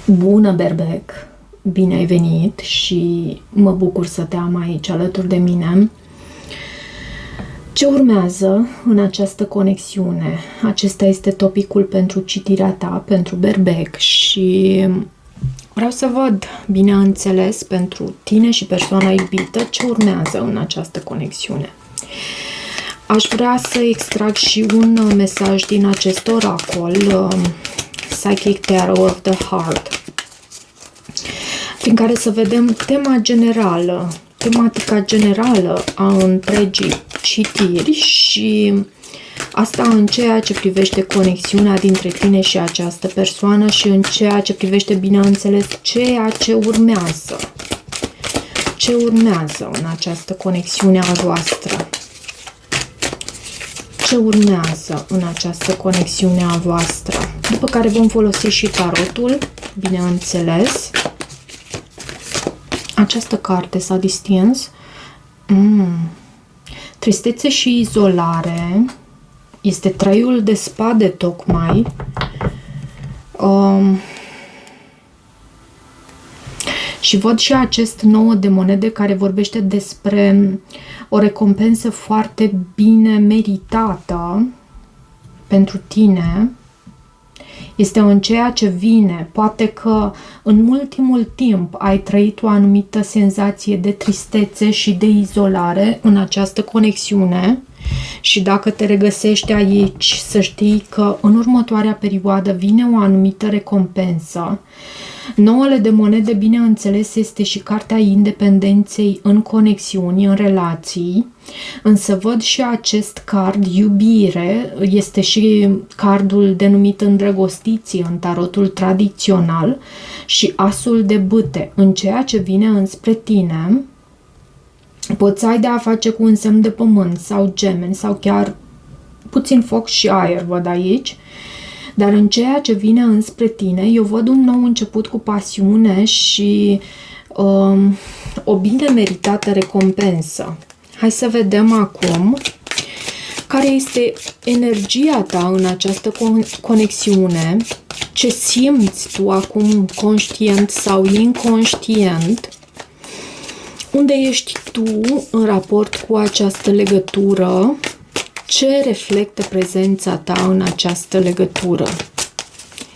Bună, Berbec! Bine ai venit și mă bucur să te am aici alături de mine. Ce urmează în această conexiune? Acesta este topicul pentru citirea ta, pentru Berbec, și vreau să văd, bineînțeles, pentru tine și persoana iubită, ce urmează în această conexiune. Aș vrea să extrag și un mesaj din acest oracol, Psychic Tarot of the Heart, prin care să vedem tema generală, tematica generală a întregii citiri și asta în ceea ce privește conexiunea dintre tine și această persoană și în ceea ce privește, bineînțeles, ceea ce urmează. Ce urmează în această conexiune a voastră? Ce urmează în această conexiune a voastră? După care vom folosi și tarotul, bineînțeles. Această carte s-a distins. Tristețe și izolare. Este treiul de spade tocmai. Și văd și acest 9 de monede care vorbește despre o recompensă foarte bine meritată pentru tine. Este în ceea ce vine. Poate că în ultimul timp ai trăit o anumită senzație de tristețe și de izolare în această conexiune și dacă te regăsești aici, să știi că în următoarea perioadă vine o anumită recompensă. Nouăle de monede, bineînțeles, este și cartea independenței în conexiuni, în relații, însă văd și acest card, iubire, este și cardul denumit îndrăgostiții în tarotul tradițional și asul de bâte, în ceea ce vine înspre tine. Poți ai de a face cu un semn de pământ sau gemeni sau chiar puțin foc și aer, văd aici. Dar în ceea ce vine înspre tine, eu văd un nou început cu pasiune și o bine meritată recompensă. Hai să vedem acum care este energia ta în această conexiune, ce simți tu acum conștient sau inconștient, unde ești tu în raport cu această legătură. Ce reflectă prezența ta în această legătură?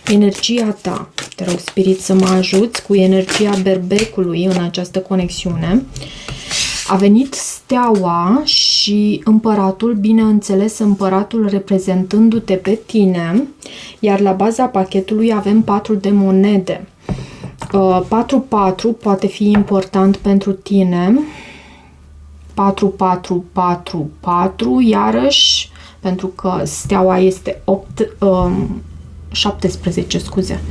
Energia ta. Te rog, Spirit, să mă ajuți cu energia berbecului în această conexiune. A venit steaua și împăratul, bineînțeles, împăratul reprezentându-te pe tine, iar la baza pachetului avem 4 de monede. 4 poate fi important pentru tine. 4, 4, 4, 4, iarăși, pentru că steaua este 17, scuze.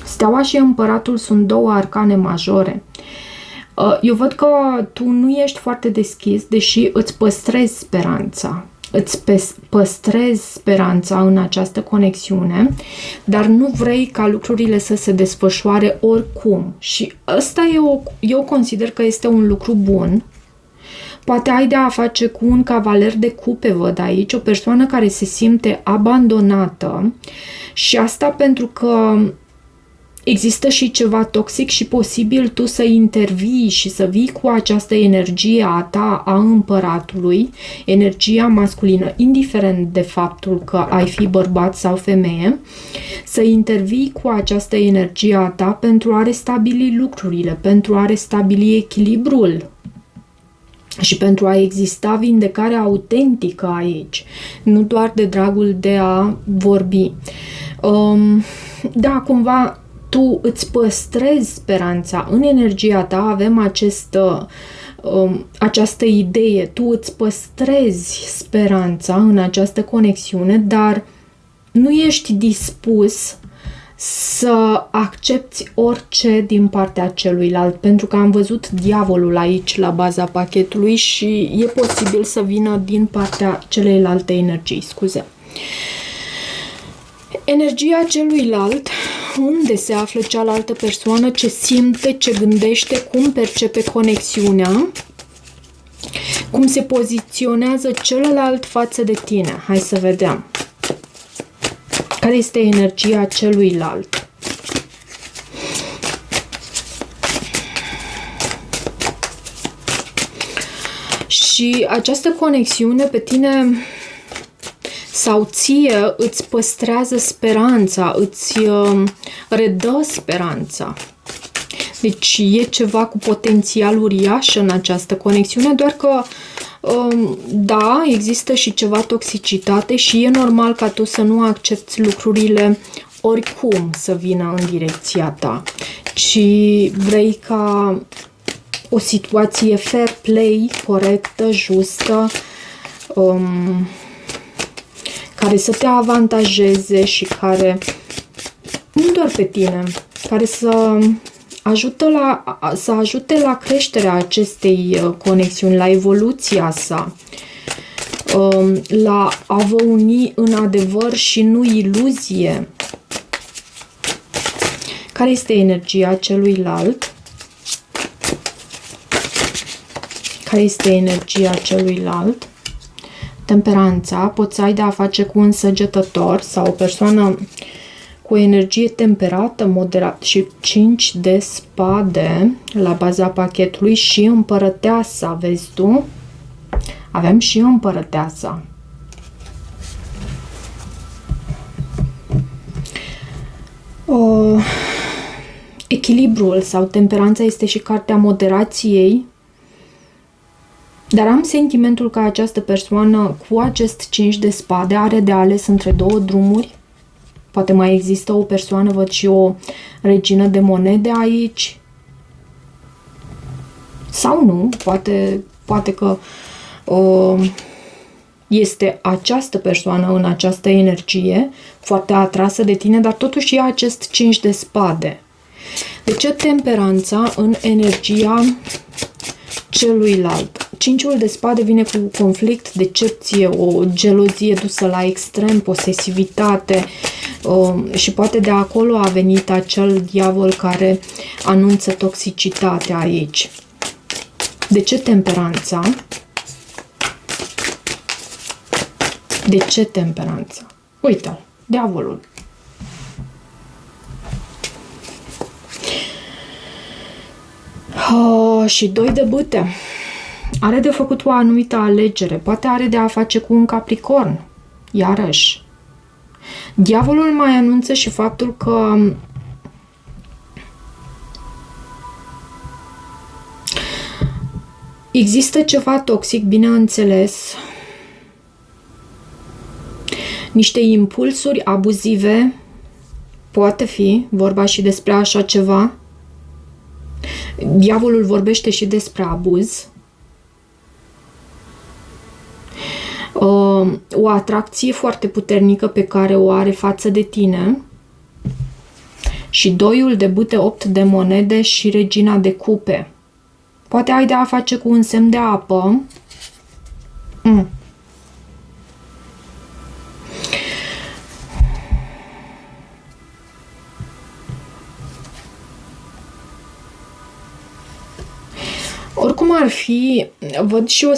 Steaua și împăratul sunt două arcane majore. Eu văd că tu nu ești foarte deschis, deși îți păstrezi speranța. Îți păstrezi speranța în această conexiune, dar nu vrei ca lucrurile să se desfășoare oricum. Și ăsta eu consider că este un lucru bun. Poate ai de a face cu un cavaler de cupe, văd aici, o persoană care se simte abandonată și asta pentru că există și ceva toxic și posibil tu să intervii și să vii cu această energie a ta, a împăratului, energia masculină, indiferent de faptul că ai fi bărbat sau femeie, să intervii cu această energie a ta pentru a restabili lucrurile, pentru a restabili echilibrul și pentru a exista vindecarea autentică aici, nu doar de dragul de a vorbi. Da, cumva tu îți păstrezi speranța în energia ta, avem această idee, tu îți păstrezi speranța în această conexiune, dar nu ești dispus să accepti orice din partea celuilalt, pentru că am văzut diavolul aici la baza pachetului și e posibil să vină din partea celeilalte energii, scuze. Energia celuilalt, unde se află cealaltă persoană, ce simte, ce gândește, cum percepe conexiunea, cum se poziționează celălalt față de tine. Hai să vedem. Care este energia celuilalt? Și această conexiune pe tine sau ție îți păstrează speranța, îți redă speranța. Deci e ceva cu potențial uriaș în această conexiune, doar că da, există și ceva toxicitate și e normal ca tu să nu accepti lucrurile oricum să vină în direcția ta, ci vrei ca o situație fair play, corectă, justă, care să te avantajeze și care, nu doar pe tine, care să ajute la creșterea acestei conexiuni, la evoluția sa, la a vă uni în adevăr și nu iluzie. Care este energia celuilalt? Care este energia celuilalt? Temperanța. Poți să ai de a face cu un săgetător sau o persoană cu energie temperată, moderată. Și 5 de spade la baza pachetului și împărăteasa, vezi tu? Avem și împărăteasa. Echilibrul sau temperanța este și cartea moderației. Dar am sentimentul că această persoană cu acest 5 de spade are de ales între două drumuri. Poate mai există o persoană, văd și o regină de monede aici. Sau nu, poate că este această persoană în această energie, foarte atrasă de tine, dar totuși e acest 5 de spade. De ce temperanța în energia celuilalt? 5-ul de spade vine cu conflict, decepție, o gelozie dusă la extrem, posesivitate și poate de acolo a venit acel diavol care anunță toxicitatea aici. De ce temperanța? De ce temperanța? Uite-l, diavolul. Și 2 de bâte. Are de făcut o anumită alegere. Poate are de a face cu un capricorn. Iarăși. Diavolul mai anunță și faptul că există ceva toxic, bineînțeles. Niște impulsuri abuzive. Poate fi vorba și despre așa ceva. Diavolul vorbește și despre abuz. O atracție foarte puternică pe care o are față de tine. Și 2-ul de bâte, 8 de monede și regina de cupe. Poate ai de a face cu un semn de apă. Oricum ar fi, văd și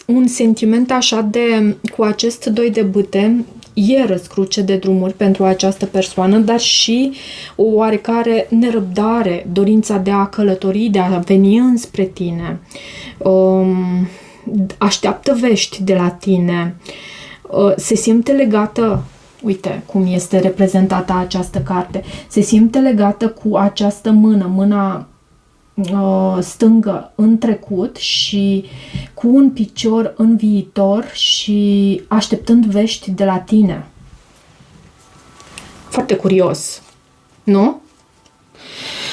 un sentiment așa de, cu acest 2 de bâte, e răscruce de drumuri pentru această persoană, dar și o oarecare nerăbdare, dorința de a călători, de a veni înspre tine. Așteaptă vești de la tine. Se simte legată, uite cum este reprezentată această carte, se simte legată cu această mâna stângă în trecut și cu un picior în viitor și așteptând vești de la tine. Foarte curios, nu?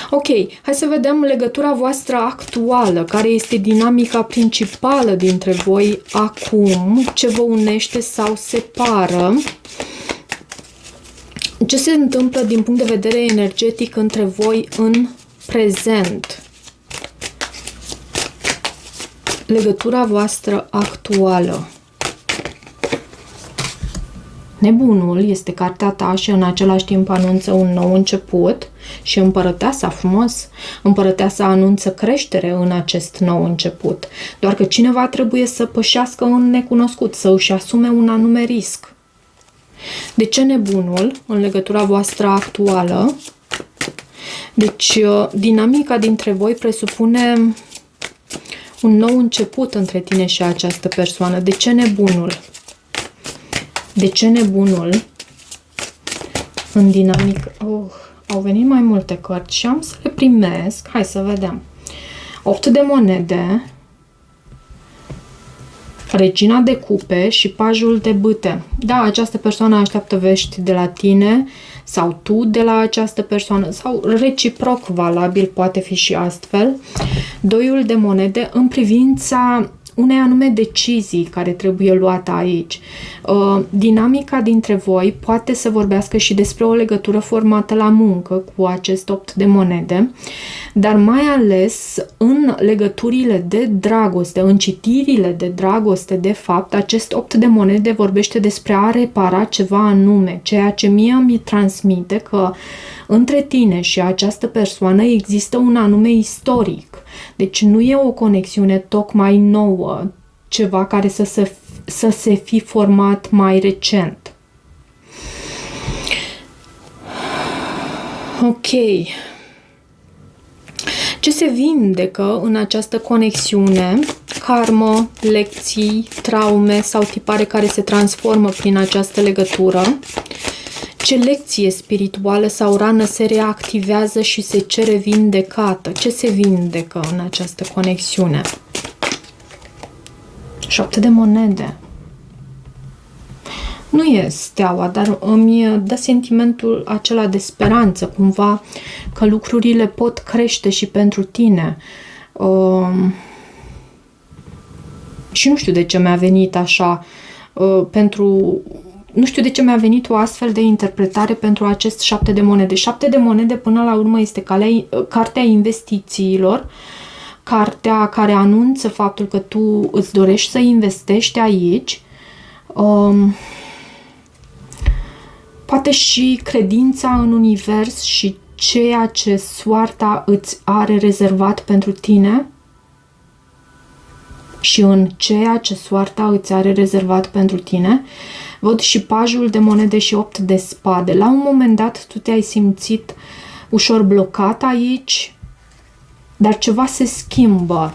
Ok, hai să vedem legătura voastră actuală, care este dinamica principală dintre voi acum, ce vă unește sau separă, ce se întâmplă din punct de vedere energetic între voi în prezent. Legătura voastră actuală. Nebunul este cartea ta și în același timp anunță un nou început și împărăteasa, frumos, împărăteasa anunță creștere în acest nou început. Doar că cineva trebuie să pășească în necunoscut, să își asume un anume risc. De ce nebunul în legătura voastră actuală? Deci, dinamica dintre voi presupune un nou început între tine și această persoană. De ce nebunul? De ce nebunul în dinamică? Au venit mai multe cărți și am să le primesc. Hai să vedem. 8 de monede, Regina de cupe și Pajul de bâte. Da, această persoană așteaptă vești de la tine sau tu de la această persoană sau reciproc valabil, poate fi și astfel. Doiul de monede în privința unei anume decizii care trebuie luată aici. Dinamica dintre voi poate să vorbească și despre o legătură formată la muncă cu acest 8 de monede, dar mai ales în legăturile de dragoste, în citirile de dragoste, de fapt, acest 8 de monede vorbește despre a repara ceva anume, ceea ce mie mi transmite că între tine și această persoană există un anume istoric. Deci nu e o conexiune tocmai nouă, ceva care să se fi format mai recent. Ok. Ce se vindecă în această conexiune? Karmă, lecții, traume sau tipare care se transformă prin această legătură? Ce lecție spirituală sau rană se reactivează și se cere vindecată? Ce se vindecă în această conexiune? 7 de monede. Nu e steaua, dar îmi dă sentimentul acela de speranță, cumva că lucrurile pot crește și pentru tine. Și nu știu de ce mi-a venit așa nu știu de ce mi-a venit o astfel de interpretare pentru acest 7 de monede. 7 de monede până la urmă este cartea investițiilor, cartea care anunță faptul că tu îți dorești să investești aici, poate și credința în univers și ceea ce soarta îți are rezervat pentru tine și în ceea ce soarta îți are rezervat pentru tine. Văd și Pajul de monede și 8 de spade. La un moment dat tu te-ai simțit ușor blocat aici, dar ceva se schimbă.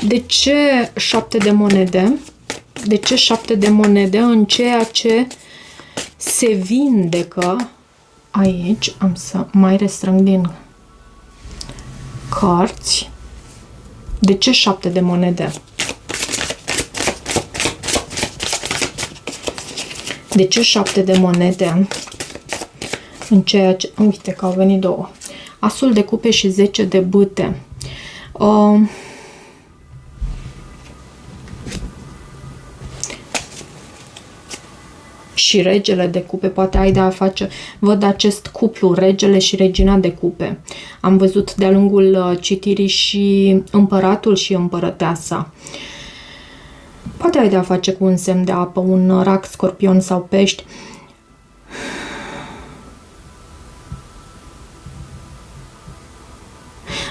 De ce 7 de monede? De ce 7 de monede în ceea ce se vindecă aici? Am să mai restrâng din cărți. De ce 7 de monede? De ce 7 de monede în ceea ce... Uite că au venit două. Asul de cupe și 10 de bâte. Și regele de cupe, poate ai de a face, văd acest cuplu, regele și regina de cupe. Am văzut de-a lungul citirii și împăratul și împărăteasa. Poate ai de a face cu un semn de apă, un rac, scorpion sau pești.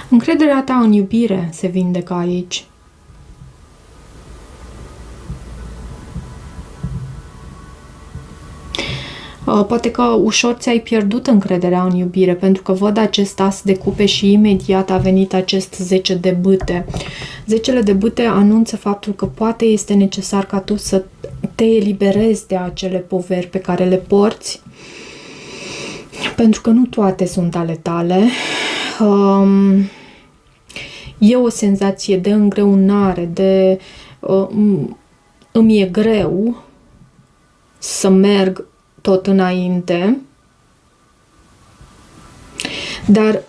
Încrederea ta în iubire se vindecă aici. Poate că ușor ți-ai pierdut încrederea în iubire, pentru că văd acest as de cupe și imediat a venit acest 10 de bâte. 10 de bâte anunță faptul că poate este necesar ca tu să te eliberezi de acele poveri pe care le porți, pentru că nu toate sunt ale tale. E o senzație de îngreunare, de îmi e greu să merg tot înainte, dar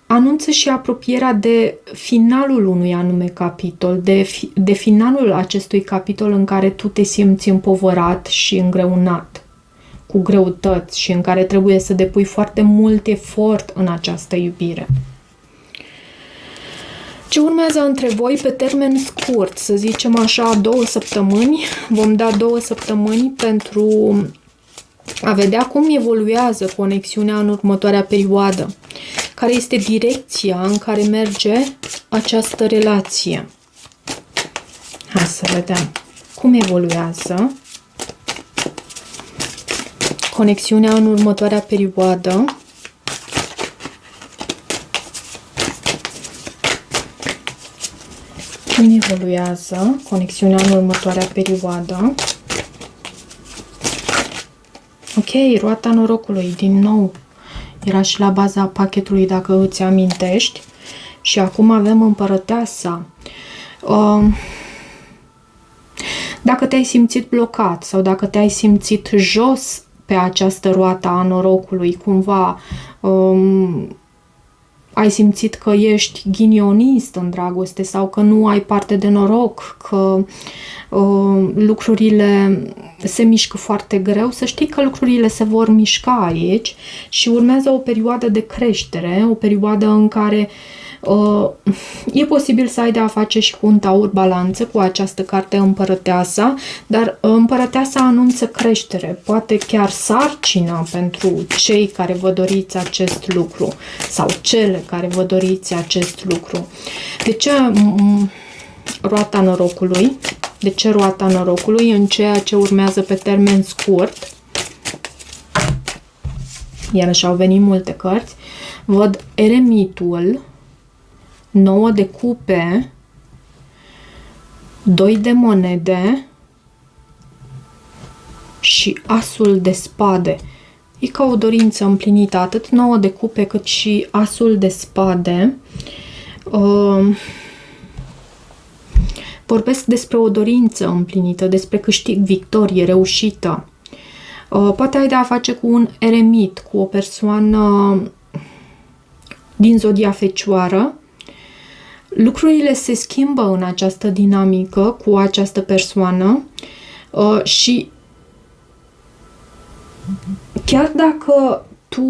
anunță și apropierea de finalul unui anume capitol, de finalul acestui capitol în care tu te simți împovărat și îngreunat, cu greutăți și în care trebuie să depui foarte mult efort în această iubire. Ce urmează între voi pe termen scurt, să zicem așa 2 săptămâni, vom da 2 săptămâni pentru a vedea cum evoluează conexiunea în următoarea perioadă, care este direcția în care merge această relație. Hai să vedem cum evoluează conexiunea în următoarea perioadă. Cum evoluează conexiunea în următoarea perioadă? Ok, roata norocului, din nou. Era și la baza pachetului, dacă îți amintești. Și acum avem împărăteasa. Dacă te-ai simțit blocat sau dacă te-ai simțit jos pe această roată a norocului, cumva ai simțit că ești ghinionist în dragoste sau că nu ai parte de noroc, că lucrurile se mișcă foarte greu, să știi că lucrurile se vor mișca aici și urmează o perioadă de creștere, o perioadă în care e posibil să ai de a face și cu un taur balanță, cu această carte împărăteasa, dar împărăteasa anunță creștere, poate chiar sarcină pentru cei care vă doriți acest lucru sau cele care vă doriți acest lucru. De ce roata norocului? De ce roata norocului în ceea ce urmează pe termen scurt? Iarăși au venit multe cărți. Văd eremitul, 9 de cupe, 2 de monede și asul de spade. E ca o dorință împlinită, atât 9 de cupe cât și asul de spade. Vorbesc despre o dorință împlinită, despre câștig, victorie, reușită. Poate ai de a face cu un eremit, cu o persoană din zodia Fecioară. Lucrurile se schimbă în această dinamică cu această persoană și chiar dacă tu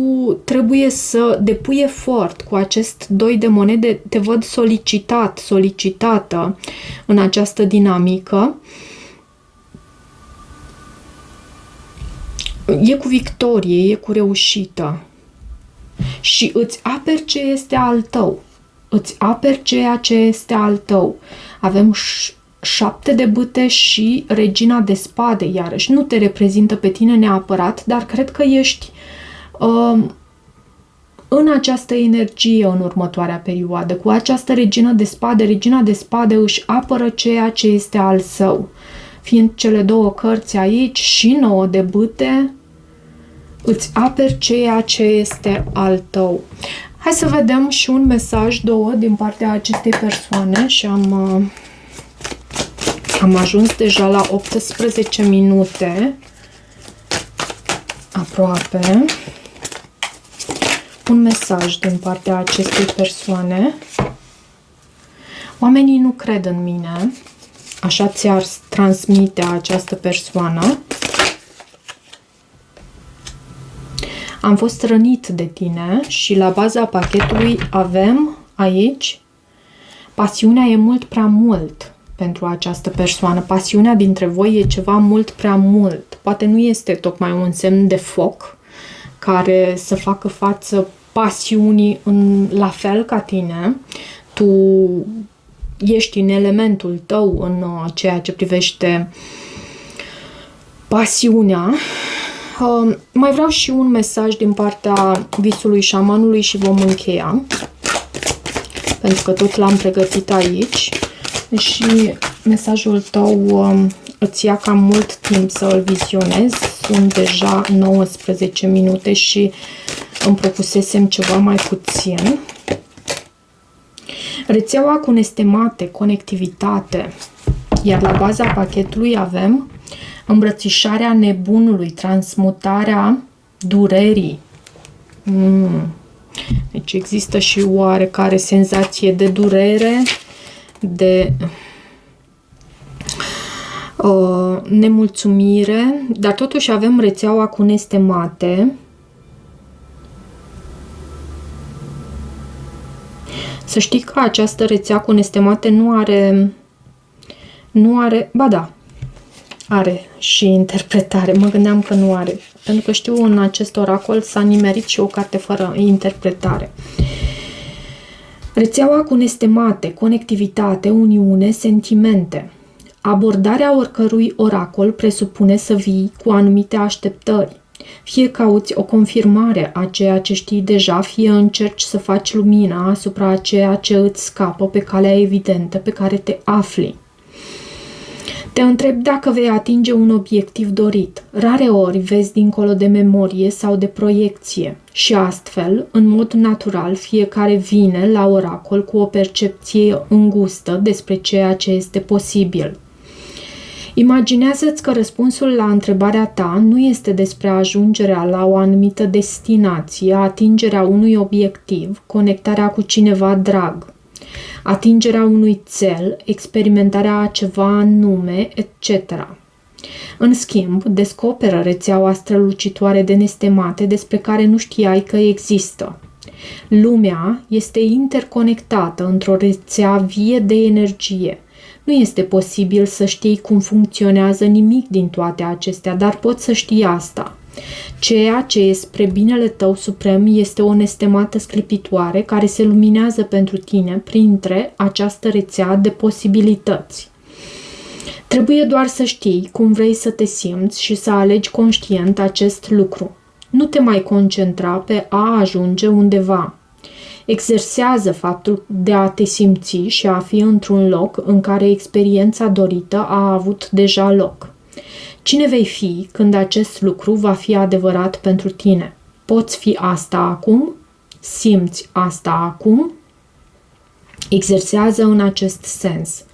trebuie să depui efort cu acest 2 de monede, te văd solicitat, solicitată în această dinamică. E cu victorie, e cu reușită și îți aperi ce este al tău. Îți aperi ceea ce este al tău. Avem 7 de bâte și regina de spade, iarăși. Nu te reprezintă pe tine neapărat, dar cred că ești în această energie în următoarea perioadă. Cu această regina de spade își apără ceea ce este al său. Fiind cele două cărți aici și 9 de bâte, îți aperi ceea ce este al tău. Hai să vedem și un mesaj, două, din partea acestei persoane și am ajuns deja la 18 minute, aproape. Un mesaj din partea acestei persoane. Oamenii nu cred în mine, așa ți-ar transmite această persoană. Am fost rănit de tine și la baza pachetului avem aici pasiunea e mult prea mult pentru această persoană. Pasiunea dintre voi e ceva mult prea mult. Poate nu este tocmai un semn de foc care să facă față pasiunii la fel ca tine. Tu ești în elementul tău în ceea ce privește pasiunea. Mai vreau și un mesaj din partea visului șamanului și vom încheia, pentru că tot l-am pregătit aici și mesajul tău îți ia cam mult timp să îl vizionezi. Sunt deja 19 minute și îmi propusesem ceva mai puțin. Rețeaua cu nestemate, conectivitate, iar la baza pachetului avem îmbrățișarea nebunului, transmutarea durerii. Deci există și o oarecare senzație de durere, de nemulțumire, dar totuși avem rețeaua cu nestemate. Să știi că această rețea cu nestemate nu are, ba da, are și interpretare. Mă gândeam că nu are, pentru că știu în acest oracol s-a nimerit și o carte fără interpretare. Rețeaua cu nestemate, conectivitate, uniune, sentimente. Abordarea oricărui oracol presupune să vii cu anumite așteptări. Fie cauți o confirmare a ceea ce știi deja, fie încerci să faci lumina asupra ceea ce îți scapă pe calea evidentă pe care te afli. Te întreb dacă vei atinge un obiectiv dorit. Rare ori vezi dincolo de memorie sau de proiecție și astfel, în mod natural, fiecare vine la oracol cu o percepție îngustă despre ceea ce este posibil. Imaginează-ți că răspunsul la întrebarea ta nu este despre ajungerea la o anumită destinație, atingerea unui obiectiv, conectarea cu cineva drag, atingerea unui țel, experimentarea a ceva anume, etc. În schimb, descoperă rețeaua strălucitoare de nestemate despre care nu știai că există. Lumea este interconectată într-o rețea vie de energie. Nu este posibil să știi cum funcționează nimic din toate acestea, dar poți să știi asta. Ceea ce e spre binele tău suprem este o nestemată sclipitoare care se luminează pentru tine printre această rețea de posibilități. Trebuie doar să știi cum vrei să te simți și să alegi conștient acest lucru. Nu te mai concentra pe a ajunge undeva. Exersează faptul de a te simți și a fi într-un loc în care experiența dorită a avut deja loc. Cine vei fi când acest lucru va fi adevărat pentru tine? Poți fi asta acum? Simți asta acum? Exersează în acest sens.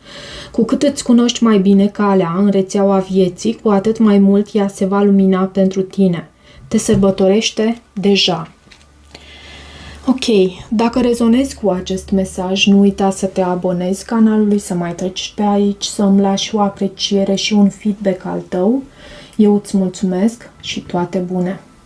Cu cât îți cunoști mai bine calea în rețeaua vieții, cu atât mai mult ea se va lumina pentru tine. Te sărbătorește deja. Ok, dacă rezonezi cu acest mesaj, nu uita să te abonezi canalului, să mai treci pe aici, să îmi lași o apreciere și un feedback al tău. Eu îți mulțumesc și toate bune!